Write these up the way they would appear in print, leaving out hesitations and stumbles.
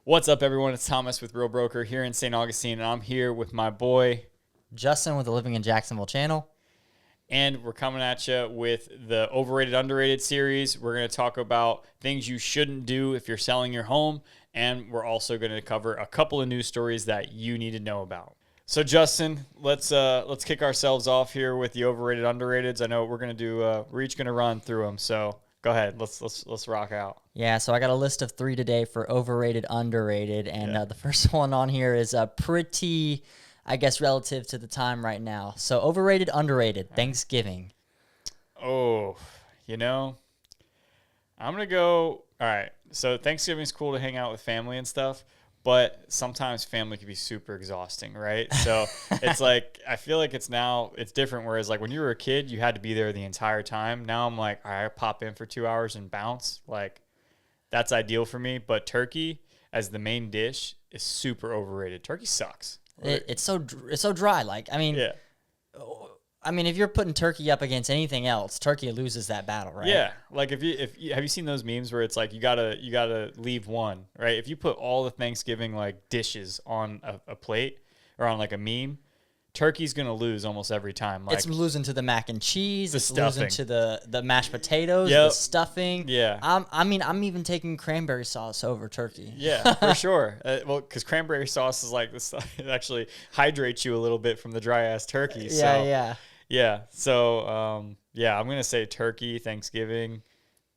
What's up, everyone? It's Thomas with Real Broker here in St. Augustine, and I'm here with my boy Justin with the Living in Jacksonville channel. And we're coming at you with the Overrated, Underrated series. We're going to talk about things you shouldn't do if you're selling your home, and we're also going to cover a couple of news stories that you need to know about. So, Justin, let's kick ourselves off here with the Overrated, Underrateds. I know we're going to do. We're each going to run through them. So, go ahead. Let's rock out. Yeah, so I got a list of 3 today for overrated, underrated, and the first one on here is pretty, I guess, relative to the time right now. So overrated, underrated, Thanksgiving. Oh, I'm going to go, all right, so Thanksgiving's cool to hang out with family and stuff, but sometimes family can be super exhausting, right? So it's like, I feel like it's different, whereas like when you were a kid, you had to be there the entire time. Now I'm like, all right, I pop in for 2 hours and bounce. Like, that's ideal for me, but turkey as the main dish is super overrated. Turkey sucks. It's so dry. Like, I mean, if you're putting turkey up against anything else, turkey loses that battle, right? Yeah, like if you have you seen those memes where it's like you gotta leave one, right? If you put all the Thanksgiving like dishes on a plate or on like a meme, turkey's gonna lose almost every time. Like, it's losing to the mac and cheese. It's stuffing. losing to the mashed potatoes, the stuffing. Yeah. I'm even taking cranberry sauce over turkey. Yeah, for sure. Well, because cranberry sauce is like this, it actually hydrates you a little bit from the dry ass turkey. Yeah. So, I'm gonna say turkey, Thanksgiving,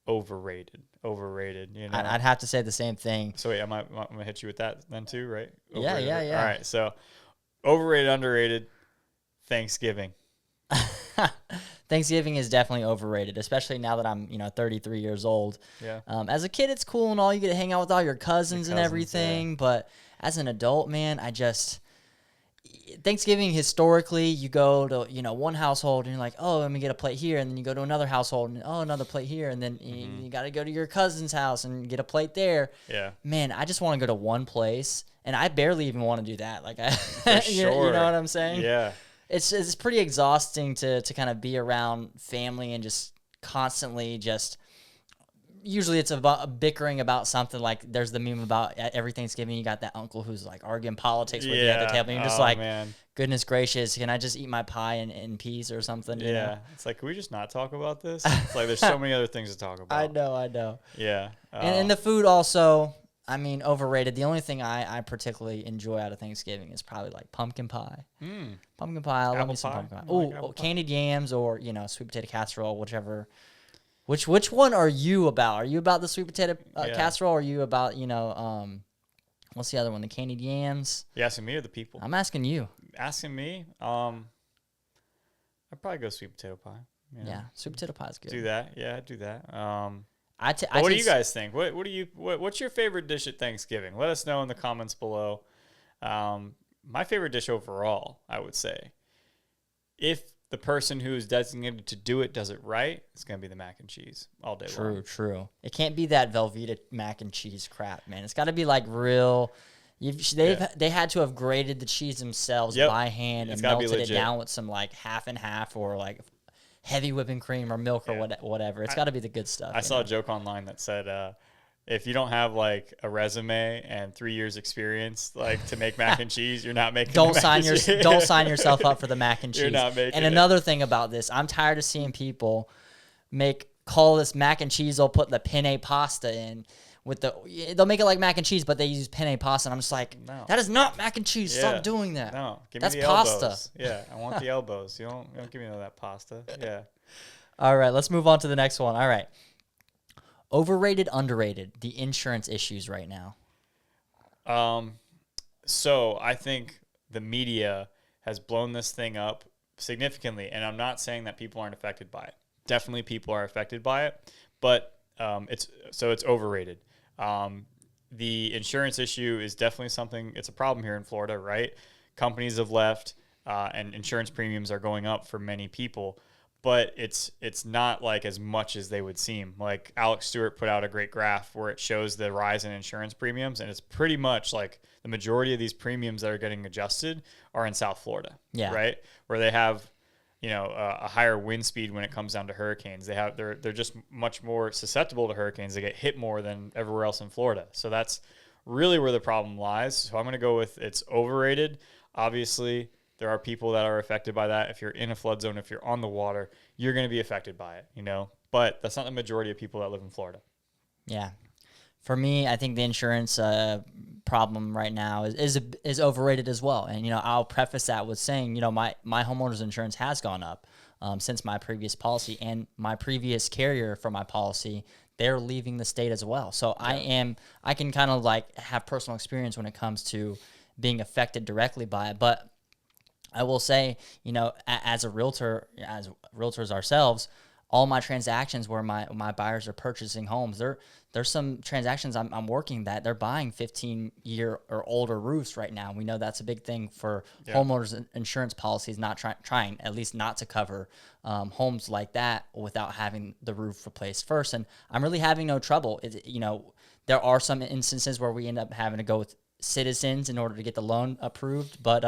overrated. I'd have to say the same thing. So wait, I'm gonna hit you with that then too, right? Overrated. Yeah. All right, so overrated, underrated, Thanksgiving. Thanksgiving is definitely overrated, especially now that I'm 33 years old. Yeah. As a kid, it's cool and all. You get to hang out with all your cousins and everything. Yeah. But as an adult, man, Thanksgiving, historically, you go to, one household and you're like, oh, let me get a plate here. And then you go to another household and, another plate here. And then you got to go to your cousin's house and get a plate there. Yeah. Man, I just want to go to one place. And I barely even want to do that. Like, For sure. You know what I'm saying? Yeah. It's pretty exhausting to kind of be around family and just constantly usually it's about bickering about something. Like there's the meme about every Thanksgiving you got that uncle who's like arguing politics with you at the table. And you're just man. Goodness gracious, can I just eat my pie in peace or something? Yeah. You know? It's like, can we just not talk about this? It's like there's so many other things to talk about. I know. Yeah. And the food also, overrated. The only thing I particularly enjoy out of Thanksgiving is probably like pumpkin pie. Pumpkin pie. I love me some pumpkin pie. Oh, candied yams or, sweet potato casserole, whichever. Which one are you about? Are you about the sweet potato casserole or are you about, what's the other one? The candied yams? You asking me or the people? I'm asking you. Asking me? I'd probably go sweet potato pie. Yeah, sweet potato pie is good. Do that. Yeah, do that. What do you guys think? What's your favorite dish at Thanksgiving? Let us know in the comments below. My favorite dish overall, I would say, if the person who is designated to do it does it right, it's going to be the mac and cheese all day long. True. It can't be that Velveeta mac and cheese crap, man. It's got to be like real. They had to have grated the cheese themselves by hand and melted it down with some like half and half or like heavy whipping cream or milk or whatever. It's got to be the good stuff. I saw a joke online that said, if you don't have like a resume and 3 years experience, like to make mac and cheese, you're not making. Don't sign yourself up for the mac and cheese. You're not making. And another thing about this, I'm tired of seeing people call this mac and cheese. They'll put the penne pasta in they'll make it like mac and cheese, but they use penne pasta. And I'm just like, no, that is not mac and cheese. Yeah. Stop doing that. No, that's pasta. Elbows. Yeah, I want the elbows. You don't give me none of that pasta. Yeah. All right, let's move on to the next one. All right. Overrated, underrated, the insurance issues right now. So I think the media has blown this thing up significantly, and I'm not saying that people aren't affected by it. Definitely people are affected by it, but it's overrated. The insurance issue is definitely something, it's a problem here in Florida, right? Companies have left, and insurance premiums are going up for many people. But it's not like as much as they would seem. Like Alex Stewart put out a great graph where it shows the rise in insurance premiums, and it's pretty much like the majority of these premiums that are getting adjusted are in South Florida, right? Where they have, a higher wind speed when it comes down to hurricanes. They're just much more susceptible to hurricanes. They get hit more than everywhere else in Florida. So that's really where the problem lies. So I'm going to go with it's overrated. Obviously, there are people that are affected by that. If you're in a flood zone, if you're on the water, you're going to be affected by it, But that's not the majority of people that live in Florida. Yeah. For me, I think the insurance problem right now is overrated as well. And, I'll preface that with saying, my homeowner's insurance has gone up since my previous policy, and my previous carrier for my policy, they're leaving the state as well. So yeah. I can kind of like have personal experience when it comes to being affected directly by it. But I will say, as realtors ourselves, all my transactions where my buyers are purchasing homes, there's some transactions I'm working that they're buying 15-year or older roofs right now. We know that's a big thing for homeowners insurance policies, not trying at least not to cover homes like that without having the roof replaced first. And I'm really having no trouble. There are some instances where we end up having to go with citizens in order to get the loan approved, but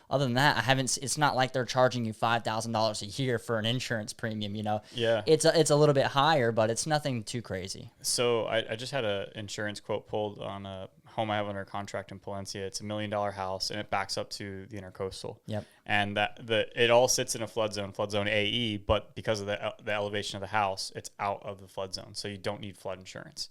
other than that, it's not like they're charging you $5,000 a year for an insurance premium. Yeah, it's a little bit higher, but it's nothing too crazy. So I just had an insurance quote pulled on a home I have under contract in Palencia. It's $1 million house, and it backs up to the intercoastal. Yep. And it all sits in a flood zone AE, but because of the elevation of the house, it's out of the flood zone, so you don't need flood insurance.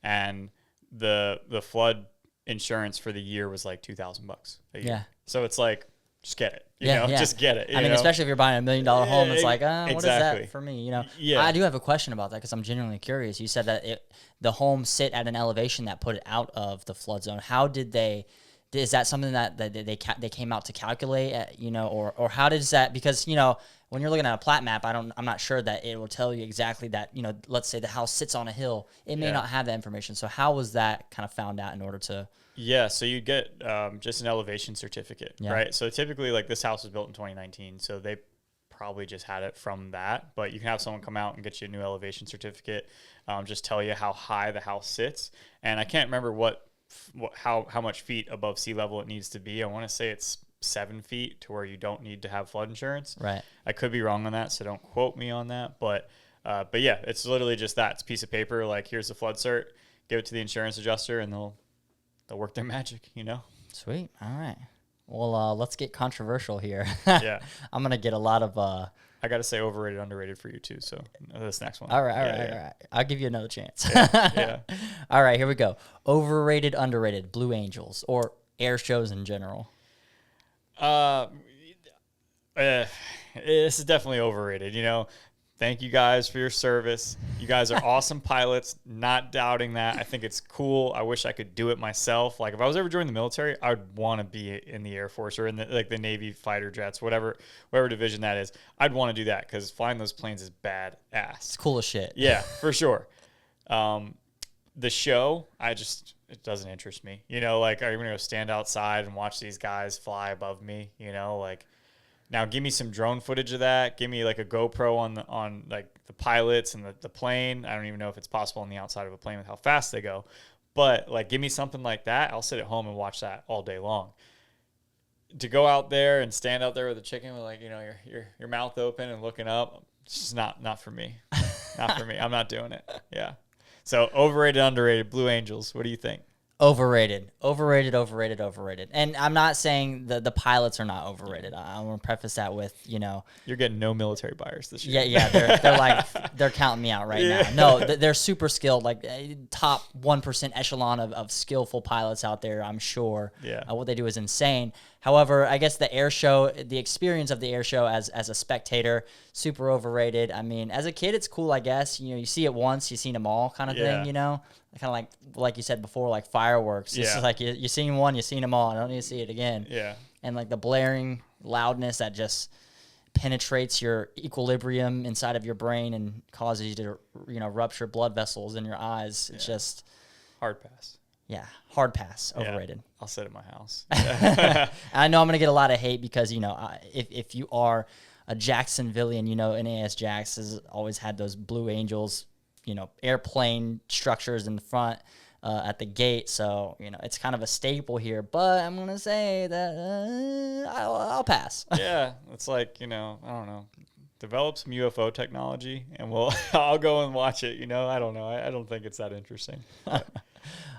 And the flood insurance for the year was like $2,000 a year. Yeah. So it's like, just get it. Just get it. I mean, especially if you're buying $1 million home, it's like, what is exactly. that for me? Yeah. I do have a question about that because I'm genuinely curious. You said that the homes sit at an elevation that put it out of the flood zone. How did they? Is that something that they came out to calculate? Or how does that? Because when you're looking at a plat map, I'm not sure that it will tell you exactly that. Let's say the house sits on a hill, it may not have that information. So how was that kind of found out in order to? Yeah, so you get just an elevation certificate, right? So typically, like this house was built in 2019, so they probably just had it from that. But you can have someone come out and get you a new elevation certificate, just tell you how high the house sits. And I can't remember how much feet above sea level it needs to be. I want to say it's 7 feet to where you don't need to have flood insurance. Right. I could be wrong on that, so don't quote me on that. But yeah, it's literally just that. It's a piece of paper. Like, here's the flood cert. Give it to the insurance adjuster, and they'll work their magic, Sweet. All right. Well, let's get controversial here. Yeah. I'm going to get a lot of... I got to say overrated, underrated for you too. So this next one. All right. I'll give you another chance. Yeah. All right, here we go. Overrated, underrated, Blue Angels, or air shows in general. This is definitely overrated, Thank you guys for your service. You guys are awesome pilots. Not doubting that. I think it's cool. I wish I could do it myself. Like if I was ever joining the military, I would want to be in the Air Force or in the Navy fighter jets, whatever division that is. I'd want to do that because flying those planes is badass. It's cool as shit. Yeah, for sure. The show, it doesn't interest me. Like I'm gonna go stand outside and watch these guys fly above me. Now give me some drone footage of that. Give me like a GoPro on like the pilots and the plane. I don't even know if it's possible on the outside of a plane with how fast they go. But like give me something like that. I'll sit at home and watch that all day long. To go out there and stand out there with a chicken with like, your mouth open and looking up, it's just not for me. Not for me. I'm not doing it. Yeah. So overrated, underrated, Blue Angels. What do you think? Overrated. And I'm not saying the pilots are not overrated. I want to preface that with, You're getting no military buyers this year. Yeah. They're counting me out right now. No, they're super skilled, like top 1% echelon of skillful pilots out there, I'm sure. Yeah. What they do is insane. However, I guess the air show, the experience of the air show as a spectator, super overrated. I mean, as a kid, it's cool, I guess. You see it once, you've seen them all kind of thing, Kind of like you said before, like fireworks. It's just like you seen one, you seen them all. I don't need to see it again. Yeah. And like the blaring loudness that just penetrates your equilibrium inside of your brain and causes you to, rupture blood vessels in your eyes. It's just hard pass. Yeah, hard pass. Overrated. Yeah, I'll sit at my house. I know I'm gonna get a lot of hate because if you are a Jacksonvillian, NAS Jax has always had those Blue Angels, airplane structures in the front at the gate. So, it's kind of a staple here, but I'm going to say that I'll pass. Yeah. It's like, I don't know, develop some UFO technology and I'll go and watch it. I don't know. I don't think it's that interesting.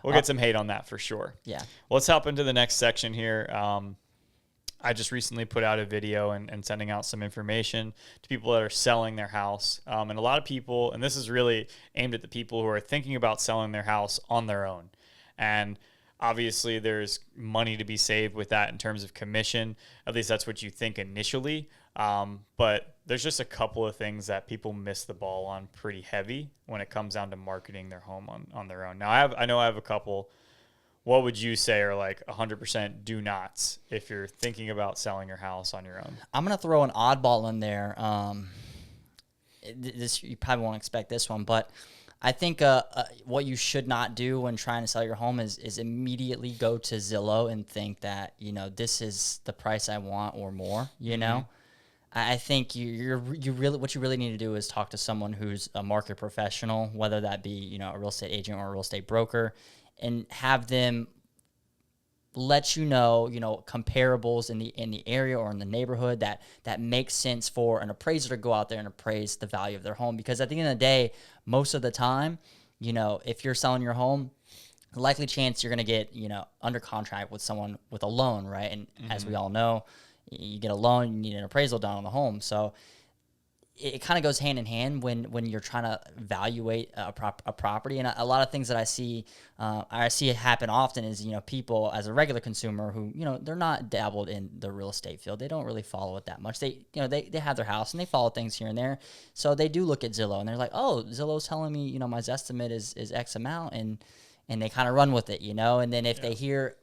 we'll get some hate on that for sure. Yeah. Well, let's hop into the next section here. I just recently put out a video and sending out some information to people that are selling their house. And a lot of people, and this is really aimed at the people who are thinking about selling their house on their own. And obviously there's money to be saved with that in terms of commission. At least that's what you think initially. But there's just a couple of things that people miss the ball on pretty heavy when it comes down to marketing their home on their own. Now I know I have a couple. What would you say are like 100% do nots if you're thinking about selling your house on your own? I'm going to throw an oddball in there. This you probably won't expect this one, but I think what you should not do when trying to sell your home is immediately go to Zillow and think that, this is the price I want or more, I think you really what you really need to do is talk to someone who's a market professional, whether that be, a real estate agent or a real estate broker, and have them let comparables in the area or in the neighborhood that makes sense for an appraiser to go out there and appraise the value of their home. Because at the end of the day, most of the time, if you're selling your home, the likely chance you're going to get, under contract with someone with a loan, right? And as we all know, you get a loan, you need an appraisal done on the home. So it kind of goes hand in hand when you're trying to evaluate a property. And a lot of things that I see it happen often is, people as a regular consumer who, they're not dabbled in the real estate field. They don't really follow it that much. They have their house and they follow things here and there. So they do look at Zillow and they're like, oh, Zillow's telling me, my Zestimate is X amount. And they kind of run with it, And then if they hear,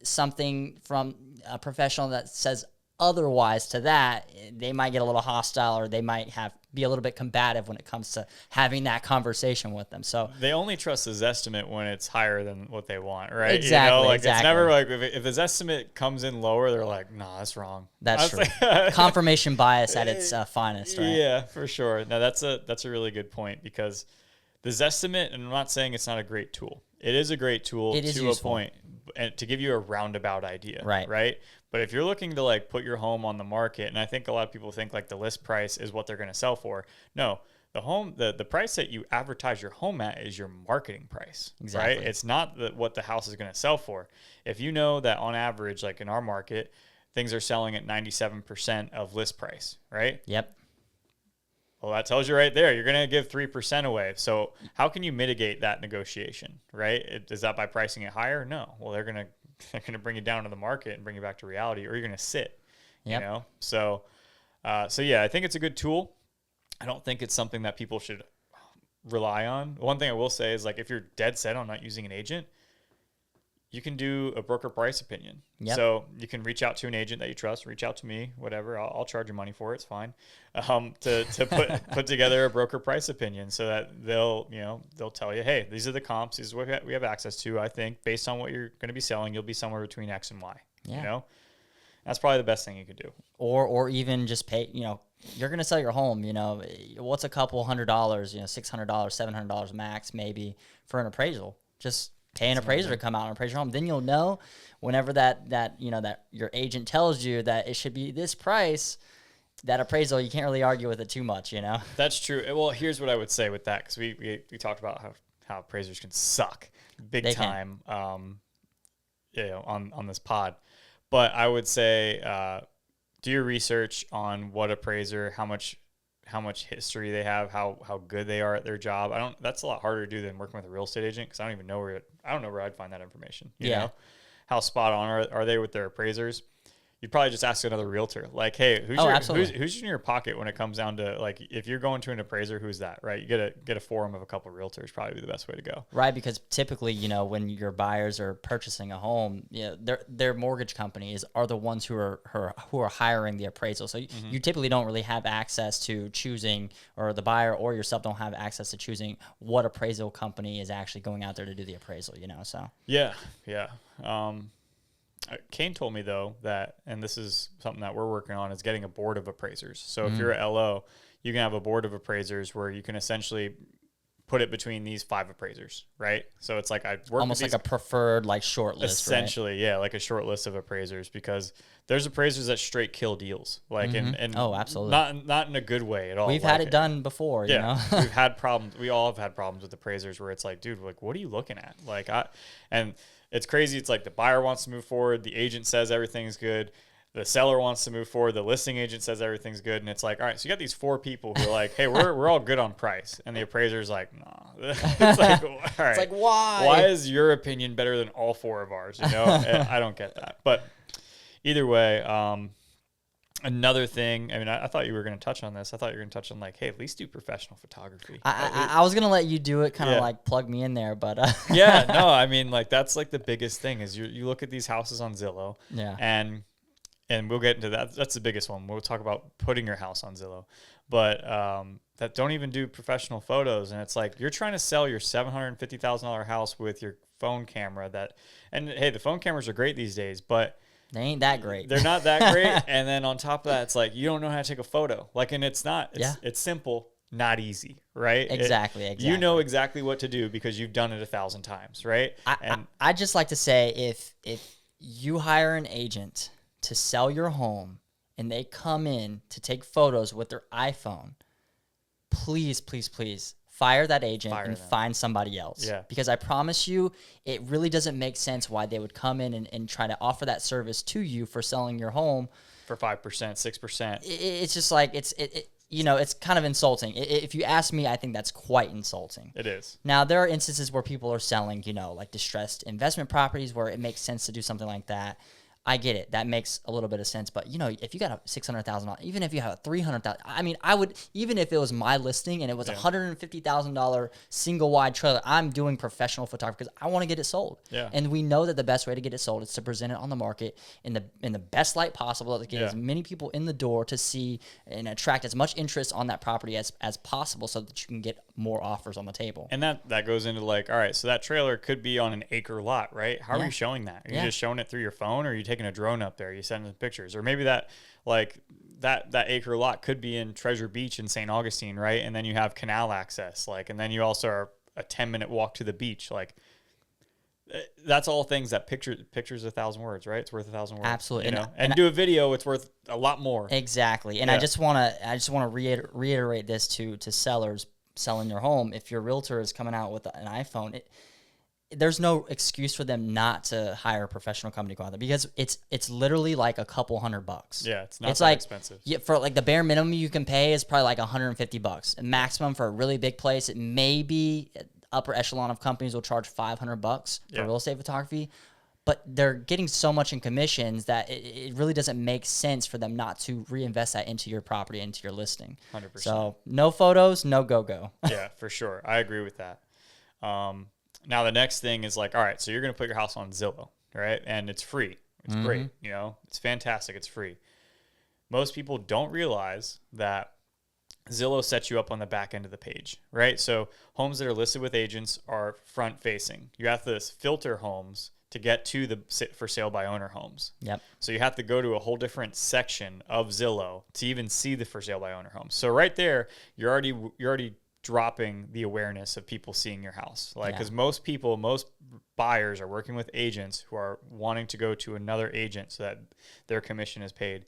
something from a professional that says otherwise to that, they might get a little hostile or they might be a little bit combative when it comes to having that conversation with them. So they only trust his estimate when it's higher than what they want, right? Exactly. It's never like if his estimate comes in lower, they're like, nah, that's wrong. That's true. Confirmation bias at its finest, right? Yeah, for sure. Now that's a really good point, because the Zestimate, and I'm not saying it's not a great tool. It is a great tool to useful. A point, and to give you a roundabout idea, right? But if you're looking to put your home on the market, and I think a lot of people think the list price is what they're going to sell for. No, the price that you advertise your home at is your marketing price, exactly. Right? It's not what the house is going to sell for. If you know that on average, in our market, things are selling at 97% of list price, right? Yep. Well, that tells you right there, you're going to give 3% away. So how can you mitigate that negotiation, right? Is that by pricing it higher? No. Well, they're going to bring you down to the market and bring you back to reality, or you're going to sit, So yeah, I think it's a good tool. I don't think it's something that people should rely on. One thing I will say is if you're dead set on not using an agent, you can do a broker price opinion. Yep. So you can reach out to an agent that you trust, reach out to me, whatever. I'll charge you money for it. It's fine. To put together a broker price opinion so that they'll tell you, hey, these are the comps. This is what we have access to. I think based on what you're going to be selling, you'll be somewhere between X and Y. Yeah. That's probably the best thing you could do. Or even just pay, you're going to sell your home, what's a couple $100, $600, $700 max maybe for an appraisal. Just pay an appraiser to come out and appraise your home. Then you'll know whenever that your agent tells you that it should be this price, that appraisal, you can't really argue with it too much, That's true. Well, here's what I would say with that, because we talked about how appraisers can suck big time on this pod. But I would say do your research on what appraiser, how much history they have, how good they are at their job. That's a lot harder to do than working with a real estate agent, because I don't know where I'd find that information. You know? How spot on are they with their appraisers? You'd probably just ask another realtor, hey, who's in your pocket when it comes down to if you're going to an appraiser, who's that, right? You get a forum of a couple of realtors, probably be the best way to go. Right, because typically, when your buyers are purchasing a home, their mortgage companies are the ones who are hiring the appraisal. So you typically don't really have access to choosing, or the buyer or yourself don't have access to choosing what appraisal company is actually going out there to do the appraisal. So yeah. Kane told me, though, that, and this is something that we're working on, is getting a board of appraisers. So if you're a LO, you can have a board of appraisers where you can essentially put it between these 5 appraisers, right? So it's like I work almost like a preferred like short list, essentially, right? yeah, like a short list of appraisers, because there's appraisers that straight kill deals, like and Oh, absolutely. not in a good way at all. We've like, had it done before, you know. We've had problems. We all have had problems with appraisers where it's like, dude, like, what are you looking at? Like, and it's crazy. It's like the buyer wants to move forward, the agent says everything's good, the seller wants to move forward, the listing agent says everything's good, and it's like, all right, so you got these 4 people who are like, hey, we're all good on price, and the appraiser's like, nah. It's like, all right, It's like, why? Why is your opinion better than all 4 of ours? You know, I don't get that. But either way, another thing, I mean, I thought you were going to touch on this. I thought you were going to touch on like, hey, at least do professional photography. I was going to let you do it, kind of like plug me in there, but yeah, no, I mean, like that's like the biggest thing is you look at these houses on Zillow, and we'll get into that. That's the biggest one. We'll talk about putting your house on Zillow, but that don't even do professional photos. And it's like you're trying to sell your $750,000 house with your phone camera. And hey, the phone cameras are great these days, but they ain't that great. They're not that great. And then on top of that, it's like you don't know how to take a photo. Like, and it's not. It's simple, not easy, right? Exactly. You know exactly what to do because you've done it 1,000 times, right? I just like to say if you hire an agent to sell your home and they come in to take photos with their iPhone, please, please, please fire that agent and find somebody else. Yeah. Because I promise you, it really doesn't make sense why they would come in and try to offer that service to you for selling your home. For 5%, 6%. It's just like, it's kind of insulting. If you ask me, I think that's quite insulting. It is. Now, there are instances where people are selling, like distressed investment properties where it makes sense to do something like that. I get it. That makes a little bit of sense. But, if you got a $600,000, even if you have a $300,000, I mean, I would, even if it was my listing and it was a $150,000 single wide trailer, I'm doing professional photography because I want to get it sold. Yeah. And we know that the best way to get it sold is to present it on the market in the best light possible to get as many people in the door to see and attract as much interest on that property as possible so that you can get more offers on the table. And that goes into like, all right, so that trailer could be on an acre lot, right? How are you showing that? Are you just showing it through your phone, or are you taking a drone up there? You sending pictures, or maybe that acre lot could be in Treasure Beach in St. Augustine, right? And then you have canal access, and then you also are a 10-minute walk to the beach. Like, that's all things that pictures 1,000 words, right? It's worth 1,000 words. Absolutely. And do a video, it's worth a lot more. Exactly. And I just want to reiterate this to sellers selling their home. If your realtor is coming out with an iPhone, there's no excuse for them not to hire a professional company to go out there, because it's literally like a couple $100. Yeah, it's not that expensive. Yeah, for like the bare minimum you can pay is probably like $150. And maximum for a really big place, it may be upper echelon of companies will charge $500 for real estate photography, but they're getting so much in commissions that it really doesn't make sense for them not to reinvest that into your property, into your listing. 100%. So no photos, no go. Yeah, for sure. I agree with that. Now the next thing is like, all right, so you're going to put your house on Zillow, right? And it's free. It's great. It's fantastic. It's free. Most people don't realize that Zillow sets you up on the back end of the page, right? So homes that are listed with agents are front facing. You have to filter homes to get to the for sale by owner homes. Yep. So you have to go to a whole different section of Zillow to even see the for sale by owner homes. So right there, you're already dropping the awareness of people seeing your house. Like, because most buyers are working with agents who are wanting to go to another agent so that their commission is paid.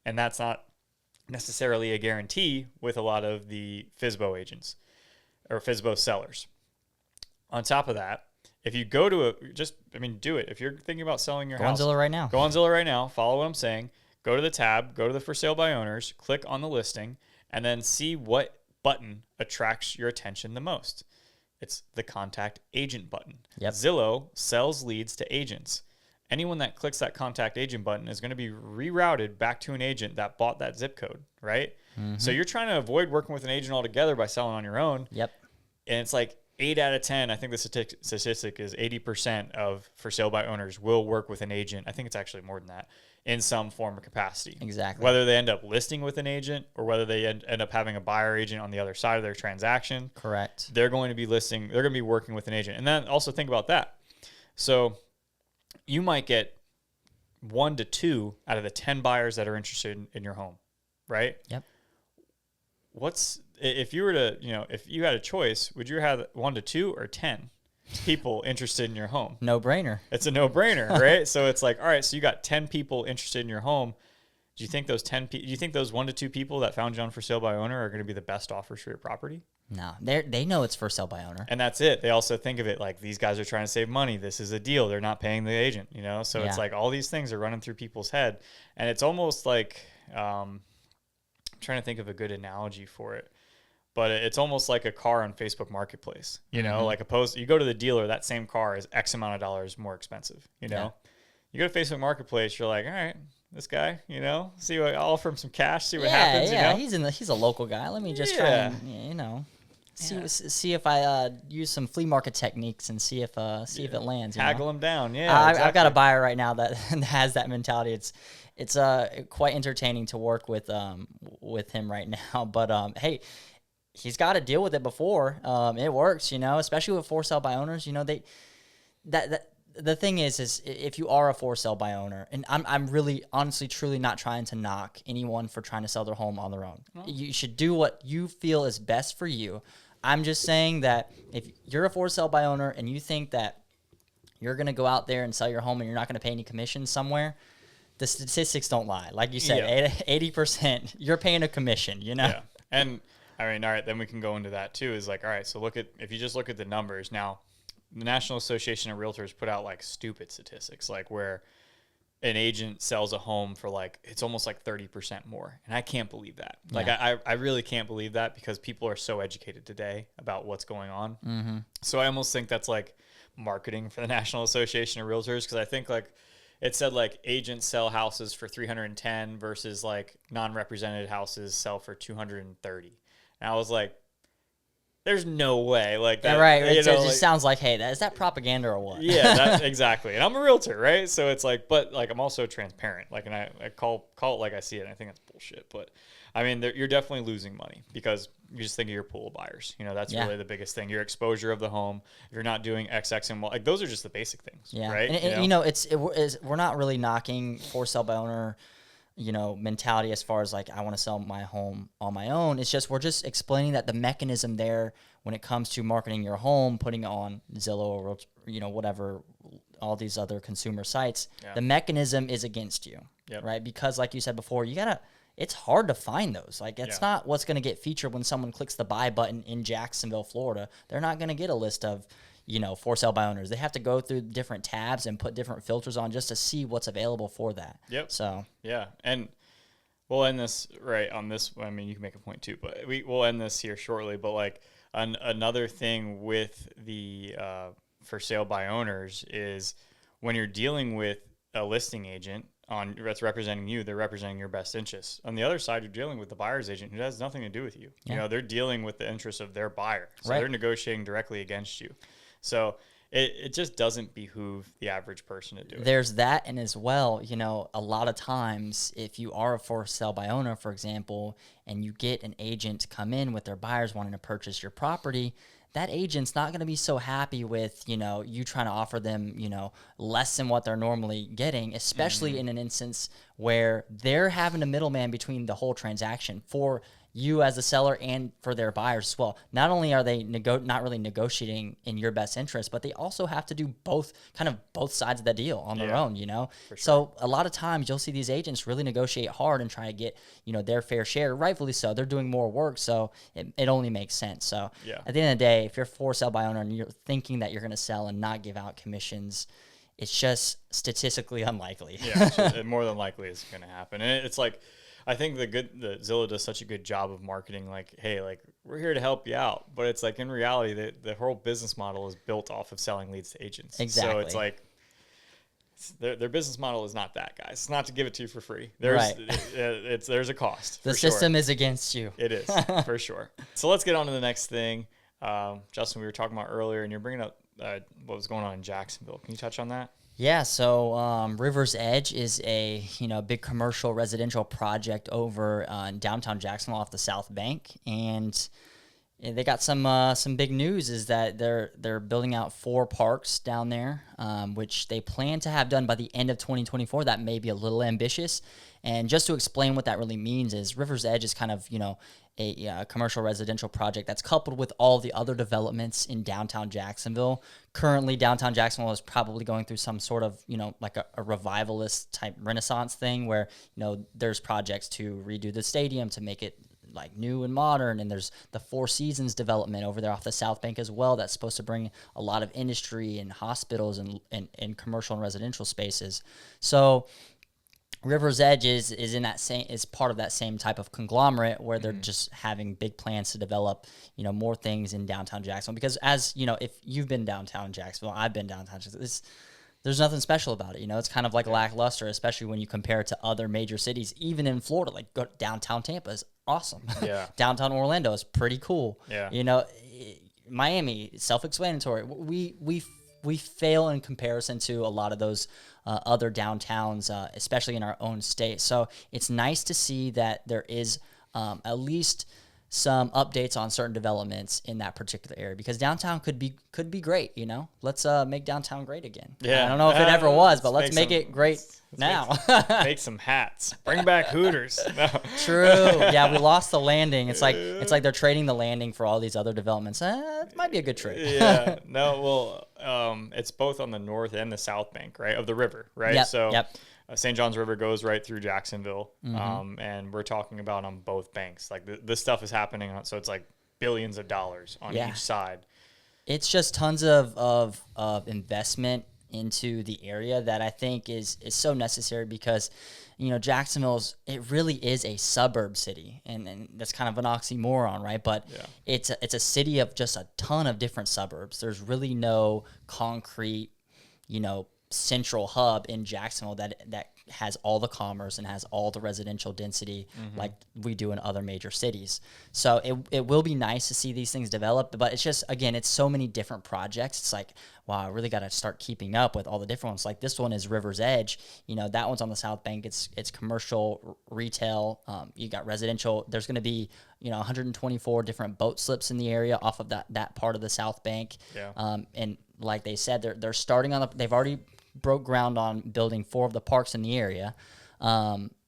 And that's not necessarily a guarantee with a lot of the FSBO agents or FSBO sellers. On top of that, if you go to do it. If you're thinking about selling your house, go on Zillow right now. Go on Zillow right now. Follow what I'm saying. Go to the tab, go to the for sale by owners, click on the listing, and then see what button attracts your attention the most. It's the contact agent button. Yep. Zillow sells leads to agents. Anyone that clicks that contact agent button is going to be rerouted back to an agent that bought that zip code, right? Mm-hmm. So you're trying to avoid working with an agent altogether by selling on your own. Yep. And it's like 8 out of 10, I think the statistic is 80% of for sale by owners will work with an agent. I think it's actually more than that, in some form or capacity. Exactly. Whether they end up listing with an agent or whether they end up having a buyer agent on the other side of their transaction. Correct. They're going to be working with an agent. And then also think about that. So you might get 1 to 2 out of the 10 buyers that are interested in your home, right? Yep. if you were to, if you had a choice, would you have 1 to 2 or 10 people interested in your home? No brainer. It's a no brainer, right? So it's like, all right, so you got 10 people interested in your home. Do you think those 1 to 2 people that found you on for sale by owner are going to be the best offers for your property? No, they know it's for sale by owner. And that's it. They also think of it like, these guys are trying to save money. This is a deal. They're not paying the agent, So it's like all these things are running through people's head. And it's almost like, I'm trying to think of a good analogy for it. But it's almost like a car on Facebook Marketplace, like you go to the dealer, that same car is X amount of dollars more expensive, Yeah. You go to Facebook Marketplace, you're like, all right, this guy, see what I'll offer him some cash, see what happens. Yeah, he's a local guy. Let me just try and, see if I use some flea market techniques and see if it lands. Haggle him down. Yeah, exactly. I've got a buyer right now that has that mentality. It's quite entertaining to work with him right now. But hey, he's got to deal with it before it works. Especially with for sale by owners. The thing is if you are a for sale by owner, and I'm really honestly truly not trying to knock anyone for trying to sell their home on their own. No. You should do what you feel is best for you. I'm just saying that if you're a for sale by owner and you think that you're going to go out there and sell your home and you're not going to pay any commission somewhere, the statistics don't lie. Like you said, 80%, you're paying a commission, Yeah. And I mean, all right, then we can go into that too, is like, all right, so if you just look at the numbers now, the National Association of Realtors put out like stupid statistics, like where an agent sells a home for like, it's almost like 30% more. And I can't believe that. Yeah. Like I really can't believe that because people are so educated today about what's going on. Mm-hmm. So I almost think that's like marketing for the National Association of Realtors. Cause I think like it said like agents sell houses for 310 versus like non-represented houses sell for 230. And I was like, there's no way like that. Yeah, right. It just sounds like, hey, is that propaganda or what? Yeah, exactly. And I'm a realtor, right? So it's like, but like I'm also transparent. Like, and I call it like I see it. And I think that's bullshit. But I mean, you're definitely losing money because you just think of your pool of buyers. That's really the biggest thing. Your exposure of the home. If you're not doing X, and Y, like those are just the basic things. Yeah. Right. And we're not really knocking for sale by owner mentality as far as like I want to sell my home on my own. It's just we're just explaining that the mechanism there when it comes to marketing your home, putting it on Zillow or whatever, all these other consumer sites, the mechanism is against you, right? Because like you said before, it's hard to find those. Like it's not what's going to get featured when someone clicks the buy button in Jacksonville, Florida. They're not going to get a list of for sale by owners. They have to go through different tabs and put different filters on just to see what's available for that. Yep. So yeah, and we'll end this right on this. I mean, you can make a point too, but we'll end this here shortly. But like another thing with the for sale by owners is when you're dealing with a listing agent that's representing you, they're representing your best interests. On the other side, you're dealing with the buyer's agent who has nothing to do with you. Yeah. They're dealing with the interests of their buyer, so they're negotiating directly against you. So it just doesn't behoove the average person to do it. There's that, and as well, a lot of times if you are a for sale by owner, for example, and you get an agent to come in with their buyers wanting to purchase your property, that agent's not going to be so happy with, you trying to offer them, less than what they're normally getting, especially in an instance where they're having a middleman between the whole transaction for you as a seller and for their buyers as well. Not only are they not really negotiating in your best interest, but they also have to do both sides of the deal on their own, Sure. So a lot of times you'll see these agents really negotiate hard and try to get, their fair share, rightfully so. They're doing more work, so it only makes sense. So at the end of the day, if you're for sale by owner and you're thinking that you're going to sell and not give out commissions, it's just statistically unlikely. Yeah, more than likely it's going to happen. And it's like, I think the Zillow does such a good job of marketing, like, hey, like we're here to help you out. But it's like in reality, the whole business model is built off of selling leads to agents. Exactly. So it's like their business model is not that, guys. It's not to give it to you for free. There's a cost. The system is against you. It is for sure. So let's get on to the next thing. Justin, we were talking about earlier, and you're bringing up what was going on in Jacksonville. Can you touch on that? Yeah, so River's Edge is a big commercial residential project over in downtown Jacksonville off the South Bank, and And they got some big news is that they're building out 4 parks down there, which they plan to have done by the end of 2024. That may be a little ambitious. And just to explain what that really means is River's Edge is kind of, a commercial residential project that's coupled with all the other developments in downtown Jacksonville. Currently, downtown Jacksonville is probably going through some sort of, like a revivalist type renaissance thing where, there's projects to redo the stadium to make it like new and modern, and there's the Four Seasons development over there off the South Bank as well that's supposed to bring a lot of industry and hospitals and commercial and residential spaces. So River's Edge is part of that same type of conglomerate where they're just having big plans to develop, more things in downtown Jacksonville. Because as if you've been downtown Jacksonville, I've been downtown Jacksonville, there's nothing special about it. It's kind of like lackluster, especially when you compare it to other major cities, even in Florida. Like downtown Tampa is awesome. Yeah. Downtown Orlando is pretty cool. Yeah. Miami, self-explanatory. We fail in comparison to a lot of those other downtowns, especially in our own state. So it's nice to see that there is at least some updates on certain developments in that particular area, because downtown could be great. Let's make downtown great again. Yeah, I don't know if it ever was, but let's make it great now. Make some hats. Bring back Hooters. No. True. Yeah, we lost the landing. It's like they're trading the landing for all these other developments. It might be a good trade. Yeah. No. Well, it's both on the north and the south bank, right, of the river, right? Yep, So. Yep. St. John's River goes right through Jacksonville, and we're talking about on both banks. Like this stuff is happening, so it's like billions of dollars on each side. It's just tons of investment into the area that I think is so necessary, because it really is a suburb city, and that's kind of an oxymoron, right? But it's a city of just a ton of different suburbs. There's really no concrete, central hub in Jacksonville that has all the commerce and has all the residential density like we do in other major cities. So it will be nice to see these things develop, but it's just, again, it's so many different projects. It's like, wow, I really got to start keeping up with all the different ones. Like this one is River's Edge. That one's on the South Bank. It's commercial, retail. You got residential. There's going to be 124 different boat slips in the area off of that part of the South Bank. Yeah. And like they said, they're starting on they've already broke ground on building 4 of the parks in the area.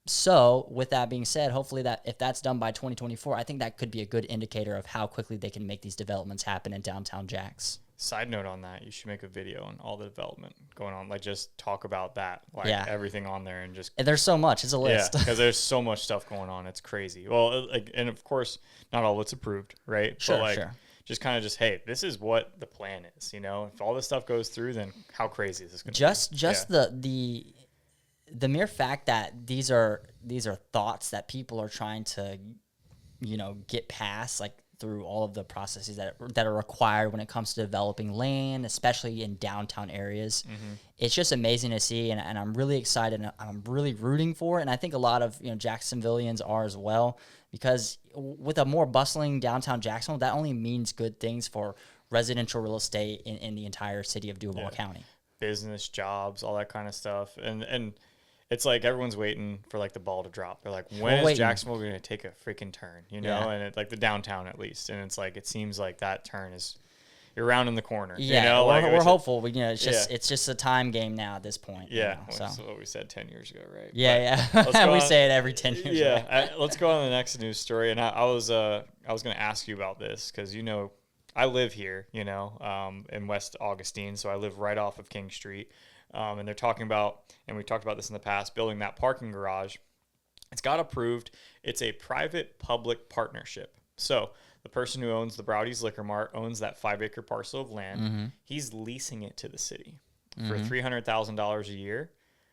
So with that being said, hopefully that if that's done by 2024, I think that could be a good indicator of how quickly they can make these developments happen in downtown Jacks. Side note on that, you should make a video on all the development going on. Like just talk about that, everything on there, and there's so much. It's a list. Yeah, because there's so much stuff going on. It's crazy. Well, and of course, not all of it's approved, right? Sure, but sure. Just kind of hey, this is what the plan is. If all this stuff goes through, then how crazy is this going to be? Just the mere fact that these are thoughts that people are trying to get past, like through all of the processes that are required when it comes to developing land, especially in downtown areas. It's just amazing to see, and I'm really excited, and I'm really rooting for it, and I think a lot of Jacksonvillians are as well, because with a more bustling downtown Jacksonville, that only means good things for residential real estate in the entire city of Duval County. Business, jobs, all that kind of stuff, and it's like everyone's waiting for like the ball to drop. They're like, when is Jacksonville going to take a freaking turn? And like the downtown at least. And it's like, it seems like that turn is you're rounding the corner. Yeah, we're hopeful. It's just a time game now at this point. Yeah, that's what we said 10 years ago, right? Yeah. We say it every 10 years. Yeah, right? Let's go on to the next news story. And I was going to ask you about this because I live here, in West Augustine, so I live right off of King Street. And they're talking about, and we talked about this in the past, building that parking garage. It's got approved. It's a private-public partnership. So the person who owns the Browdy's Liquor Mart owns that 5-acre parcel of land. He's leasing it to the city for $300,000 a year.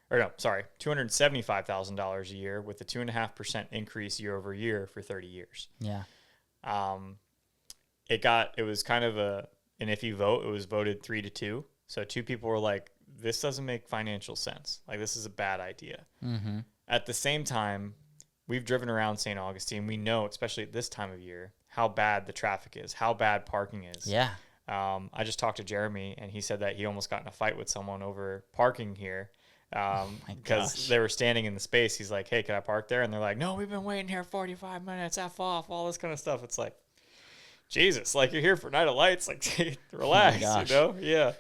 Or no, sorry, $275,000 a year with a 2.5% increase year over year for 30 years. Yeah. It was kind of an iffy vote. It was voted 3-2. So 2 people were like, this doesn't make financial sense. Like, this is a bad idea. At the same time, we've driven around St. Augustine. We know, especially at this time of year, how bad the traffic is, how bad parking is. Yeah. I just talked to Jeremy, and he said that he almost got in a fight with someone over parking here because they were standing in the space. He's like, hey, can I park there? And they're like, no, we've been waiting here 45 minutes. F off, all this kind of stuff. It's like, Jesus, like you're here for Night of Lights, like relax, Oh Yeah.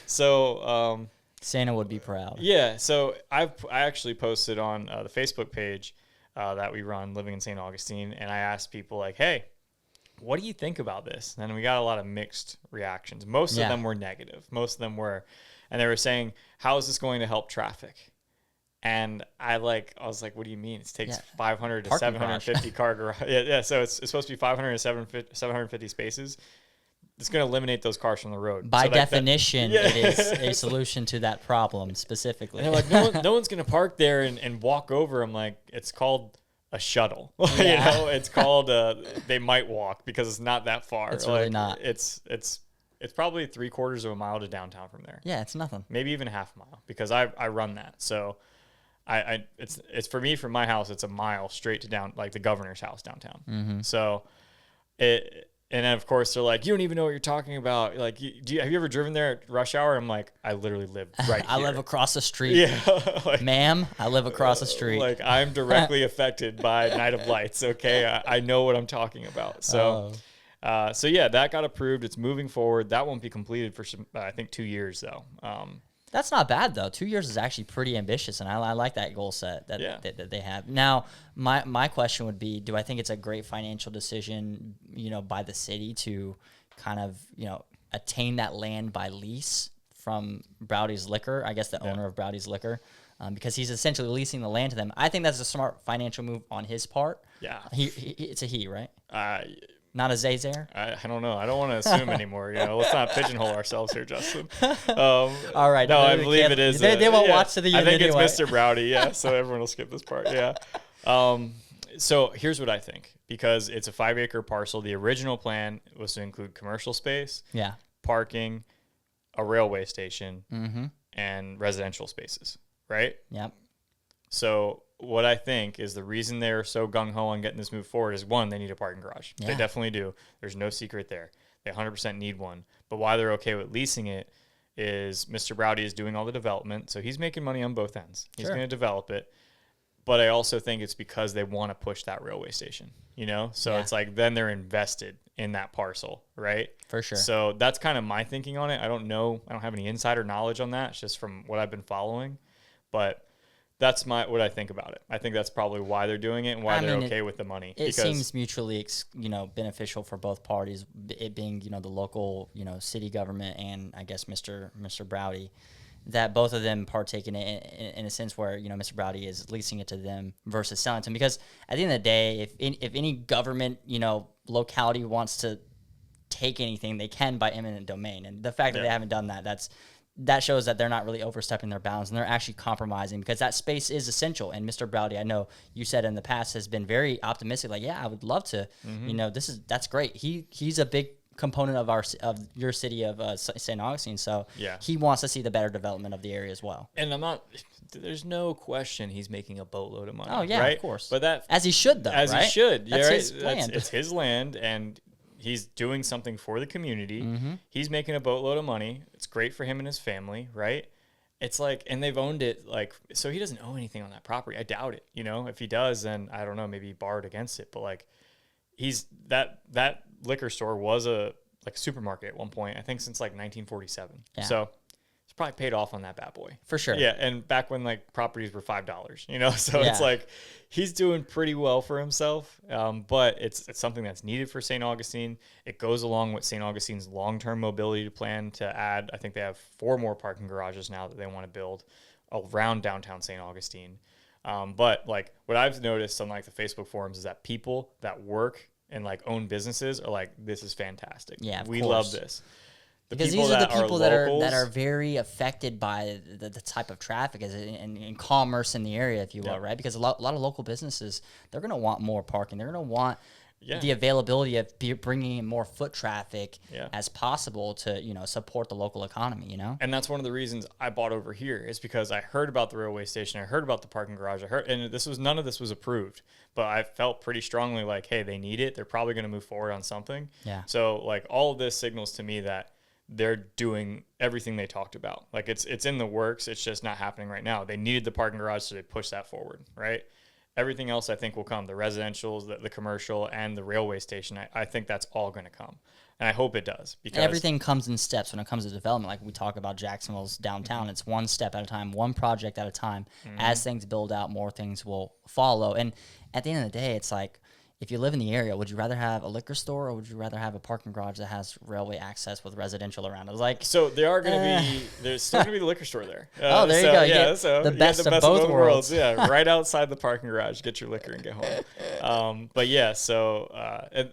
So Santa would be proud. yeah, so I actually posted on the Facebook page that we run, Living in St. Augustine, and I asked people like, hey, what do you think about this? And we got a lot of mixed reactions. Most of them were negative. Most of them were, and they were saying, how is this going to help traffic? And I was like, what do you mean? It takes 500 to Parking 750 car garage. Yeah. So it's supposed to be 500 to 750 spaces. It's going to eliminate those cars from the road. By so definition, it is a solution to that problem specifically. And they're like, no one's going to park there and walk over. I'm like, it's called a shuttle. It's called they might walk because it's not that far. It's really not. It's probably 3/4 of a mile to downtown from there. Yeah, it's nothing. Maybe even half a mile because I run that. So it's for me, from my house, it's a mile straight to down, like the governor's house downtown. Mm-hmm. So and then of course they're like, you don't even know what you're talking about. Like, have you ever driven there at rush hour? I'm like, I literally live right here. I live across the street. Yeah. Ma'am, I live across the street. Like, I'm directly affected by Night of Lights. Okay. I know what I'm talking about. So, so yeah, that got approved. It's moving forward. That won't be completed for I think 2 years though. That's not bad though. 2 years is actually pretty ambitious, and I like that goal set that they have. Now, my question would be, do I think it's a great financial decision, by the city to kind of, attain that land by lease from Browdy's Liquor, I guess the owner of Browdy's Liquor, because he's essentially leasing the land to them. I think that's a smart financial move on his part. Yeah. It's a he, right? Not a Zazer? I don't know. I don't want to assume anymore. Let's not pigeonhole ourselves here, Justin. All right. No, I believe it is. They won't watch to the end I think anyway. It's Mr. Browdy, yeah. So everyone will skip this part, yeah. So here's what I think. Because it's a 5-acre parcel, the original plan was to include commercial space, parking, a railway station, and residential spaces, right? Yep. So what I think is the reason they're so gung-ho on getting this move forward is, one, they need a parking garage. Yeah. They definitely do. There's no secret there. They 100% need one. But why they're okay with leasing it is Mr. Browdy is doing all the development, so he's making money on both ends. He's going to develop it. But I also think it's because they want to push that railway station, So it's like then they're invested in that parcel, right? For sure. So that's kind of my thinking on it. I don't know. I don't have any insider knowledge on that. It's just from what I've been following. But that's what I think about it. I think that's probably why they're doing it and why they're okay with the money. It seems mutually, beneficial for both parties. It being, the local, city government and I guess Mr. Browdy, that both of them partake in it in a sense where Mr. Browdy is leasing it to them versus selling it to them. Because at the end of the day, if any government locality wants to take anything, they can by eminent domain. And the fact that they haven't done that shows that they're not really overstepping their bounds and they're actually compromising, because that space is essential. And Mr. Browdy, I know you said in the past, has been very optimistic. Like, yeah, I would love to, that's great. He's a big component of your city of St. Augustine. So he wants to see the better development of the area as well. And there's no question he's making a boatload of money. Oh yeah, right? Of course. But that, as he should though, he should. That's his land. It's his land, and he's doing something for the community. He's making a boatload of money. It's great for him and his family, right? It's like, and they've owned it, like, so he doesn't own anything on that property. I doubt it. If he does, then I don't know, maybe he borrowed against it. But like, he's that liquor store was a supermarket at one point, I think since like 1947. Yeah. So it's probably paid off on that bad boy. For sure. Yeah, and back when like properties were $5, so it's like he's doing pretty well for himself. But it's something that's needed for St. Augustine. It goes along with St. Augustine's long-term mobility plan to add, I think they have 4 more parking garages now that they want to build around downtown St. Augustine. But like what I've noticed on like the Facebook forums is that people that work and like own businesses are like, this is fantastic. Yeah, we love this. Because these are the people that are very affected by the type of traffic and commerce in the area, if you will, right? Because a lot of local businesses, they're going to want more parking. They're going to want the availability of bringing in more foot traffic as possible to support the local economy. And that's one of the reasons I bought over here is because I heard about the railway station, I heard about the parking garage, and none of this was approved, but I felt pretty strongly like, hey, they need it. They're probably going to move forward on something. Yeah. So like all of this signals to me that they're doing everything they talked about. Like it's in the works. It's just not happening right now. They needed the parking garage, so they pushed that forward, right? Everything else I think will come. The residentials, the commercial, and the railway station. I think that's all going to come. And I hope it does. Because everything comes in steps when it comes to development. Like we talk about Jacksonville's downtown. It's one step at a time, one project at a time. As things build out, more things will follow. And at the end of the day, it's like, if you live in the area, would you rather have a liquor store or would you rather have a parking garage that has railway access with residential around it? Like, so there are going to be, there's still going to be the liquor store there. Oh, there you go. You Yeah, so the best of both worlds. Yeah, right outside the parking garage, get your liquor and get home. But yeah, so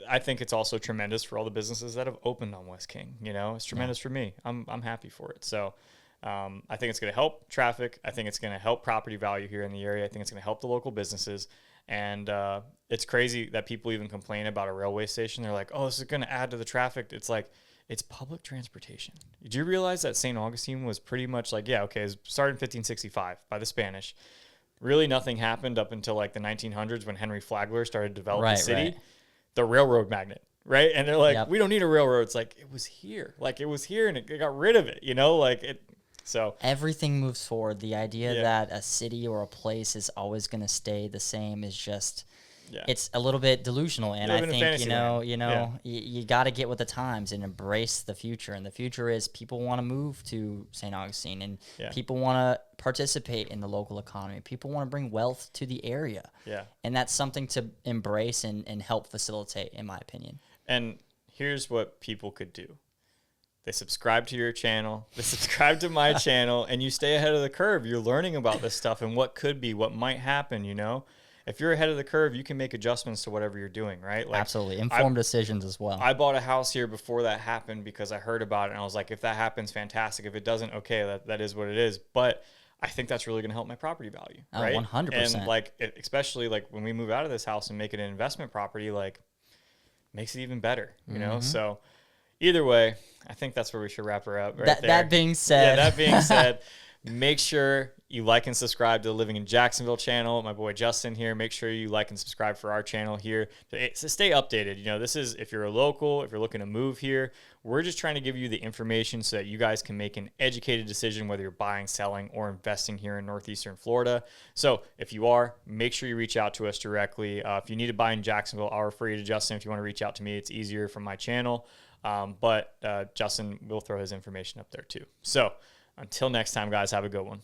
I think it's also tremendous for all the businesses that have opened on West King. You know, it's tremendous for me. I'm happy for it. So I think it's going to help traffic. I think it's going to help property value here in the area. I think it's going to help the local businesses. And it's crazy that people even complain about a railway station. They're like, oh, this is going to add to the traffic. It's like, it's public transportation. Did you realize that St. Augustine was pretty much like, yeah, okay, it started in 1565 by the Spanish. Really nothing happened up until like the 1900s when Henry Flagler started to develop the city. Right. The railroad magnet, right? And they're like, we don't need a railroad. It's like, it was here. Like, it was here and it got rid of it, you know? Like, it... So everything moves forward. The idea that a city or a place is always going to stay the same is just, it's a little bit delusional. And I think, you got to get with the times and embrace the future. And the future is people want to move to St. Augustine and people want to participate in the local economy. People want to bring wealth to the area. Yeah. And that's something to embrace and help facilitate, in my opinion. And here's what people could do. They subscribe to your channel, they subscribe to my channel, and you stay ahead of the curve. You're learning about this stuff and what could be, what might happen, you know? If you're ahead of the curve, you can make adjustments to whatever you're doing, right? Like, absolutely. Informed decisions as well. I bought a house here before that happened because I heard about it, and I was like, if that happens, fantastic. If it doesn't, okay, that is what it is. But I think that's really going to help my property value, right? 100%. And, like, especially, like, when we move out of this house and make it an investment property, like, makes it even better, you know? So... either way, I think that's where we should wrap her up right there. That being said, make sure you like and subscribe to the Living in Jacksonville channel. My boy Justin here. Make sure you like and subscribe for our channel here to stay updated. You know, this is, if you're a local, if you're looking to move here, we're just trying to give you the information so that you guys can make an educated decision whether you're buying, selling, or investing here in northeastern Florida. So if you are, make sure you reach out to us directly. If you need to buy in Jacksonville, I'll refer you to Justin. If you want to reach out to me, it's easier from my channel. But Justin will throw his information up there too. So until next time, guys, have a good one.